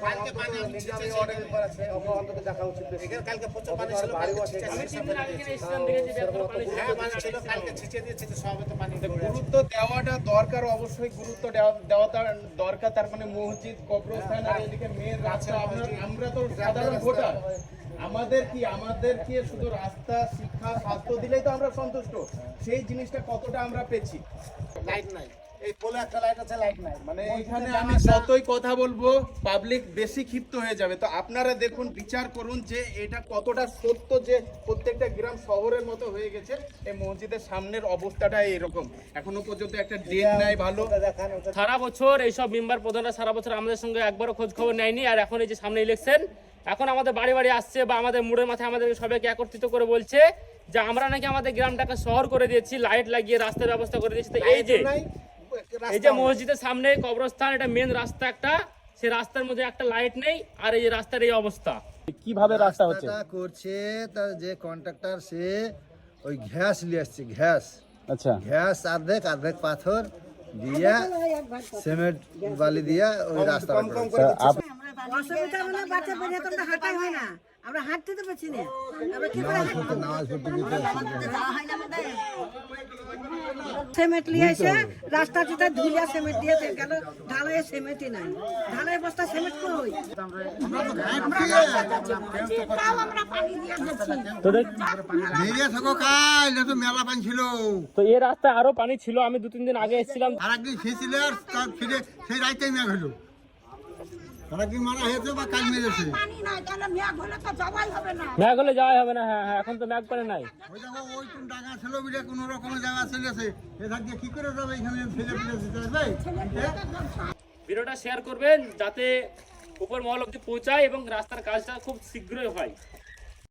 কালকে পানি আমি ছিঁচেছি অন্তত দেখা উচিত। এখানে কালকে প্রচুর পানি ছিল, কালকে ছিঁচেছি। আমি 3 দিন আগে এখানে এসেছিলাম, দেখেছি যে এত পানি ছিল। হ্যাঁ পানি ছিল, কালকে ছিঁচে দিয়েছি, সবে তো পানি গুরুত্ব দেওয়াটা দরকার, অবশ্যই গুরুত্ব দেওয়াটা দরকার। তার মানে মসজিদ, কবরস্থান আর এদিকে মেন রাস্তা, আমরা তো সাধারণ ভোটার, আমাদের কি শুধু রাস্তা, শিক্ষা, স্বাস্থ্য দিলেই তো আমরা সন্তুষ্ট? সেই জিনিসটা কতটা আমরা পেয়েছি? লাইট নাই, এই পোলে একটা লাইট আছে, লাইট নাই। মানে এখানে আমি যতই কথা বলবো পাবলিক বেশি ক্ষিপ্ত হয়ে যাবে। তো আপনারা দেখুন, বিচার করুন যে এটা কতটা সত্য যে প্রত্যেকটা গ্রাম শহরের মতো হয়ে গেছে। এই মসজিদের সামনের অবস্থাটা এরকম, এখনো পর্যন্ত একটা ড্রেন নাই ভালো। সারা বছর এইসব মেম্বার প্রধানরা সারা বছর আমাদের সঙ্গে একবারও খোঁজ খবর নেয়নি। আর এখন এই যে সামনে ইলেকশন, এখন আমাদের বাড়ি বাড়ি আসছে বা আমাদের মুড়ের মাথায় আমাদের সবাইকে একত্রিত করে বলছে যে আমরা নাকি আমাদের গ্রামটাকে শহর করে দিয়েছি, লাইট লাগিয়ে রাস্তার ব্যবস্থা করে দিয়েছি। তো এই যে মসজিদের সামনে কবরস্থান, এটা মেন রাস্তা একটা, সেই রাস্তার মধ্যে একটা লাইট নেই, আর এই যে রাস্তার এই অবস্থা। কিভাবে রাস্তা হচ্ছে করছে তার যে কন্ট্রাক্টর, সে ওই ঘ্যাস নিয়ে আসছে, ঘ্যাস, আচ্ছা ঘ্যাস অর্ধেক পাথর দিয়া সিমেন্ট বালি দিয়া ওই রাস্তা অসুবিধা হলে বাচ্চা বেরিয়ে তো হাঁটাই হয় না, আমরা হাঁটতে তো পারছি না, আমরা কি করে সিমেন্ট নিয়ে এসে রাস্তা যেটা ধুলিয়া সিমেন্ট দিয়ে গেল, ঢালাই সিমেন্টই নাই, ঢালাই বস্তা সিমেন্ট কই? মেলা পানি ছিল, তো এই রাস্তায় আরো পানি ছিল, আমি 2-3 দিন আগে এসেছিলাম। আর একদিন খেয়েছিল, তার ফিরে সেই রাইতেই মেঘ হলো, আর একদিন মারা হয়েছে বা কাল মেরেছে। ম্যাগ হলে যাওয়াই হবে না। হ্যাঁ হ্যাঁ, এখন তো ম্যাগ করে নাই। ওই দেখো ওই কোন ডাঙা ছিল বিলে কোন রকমের জায়গা চলেছে, এখান দিয়ে কি করে যাবে? এখানে ফেলে ভিডিওটা শেয়ার করবেন যাতে উপর মহল অব্দি পৌঁছায় এবং রাস্তার কাজটা খুব শীঘ্রই হয়।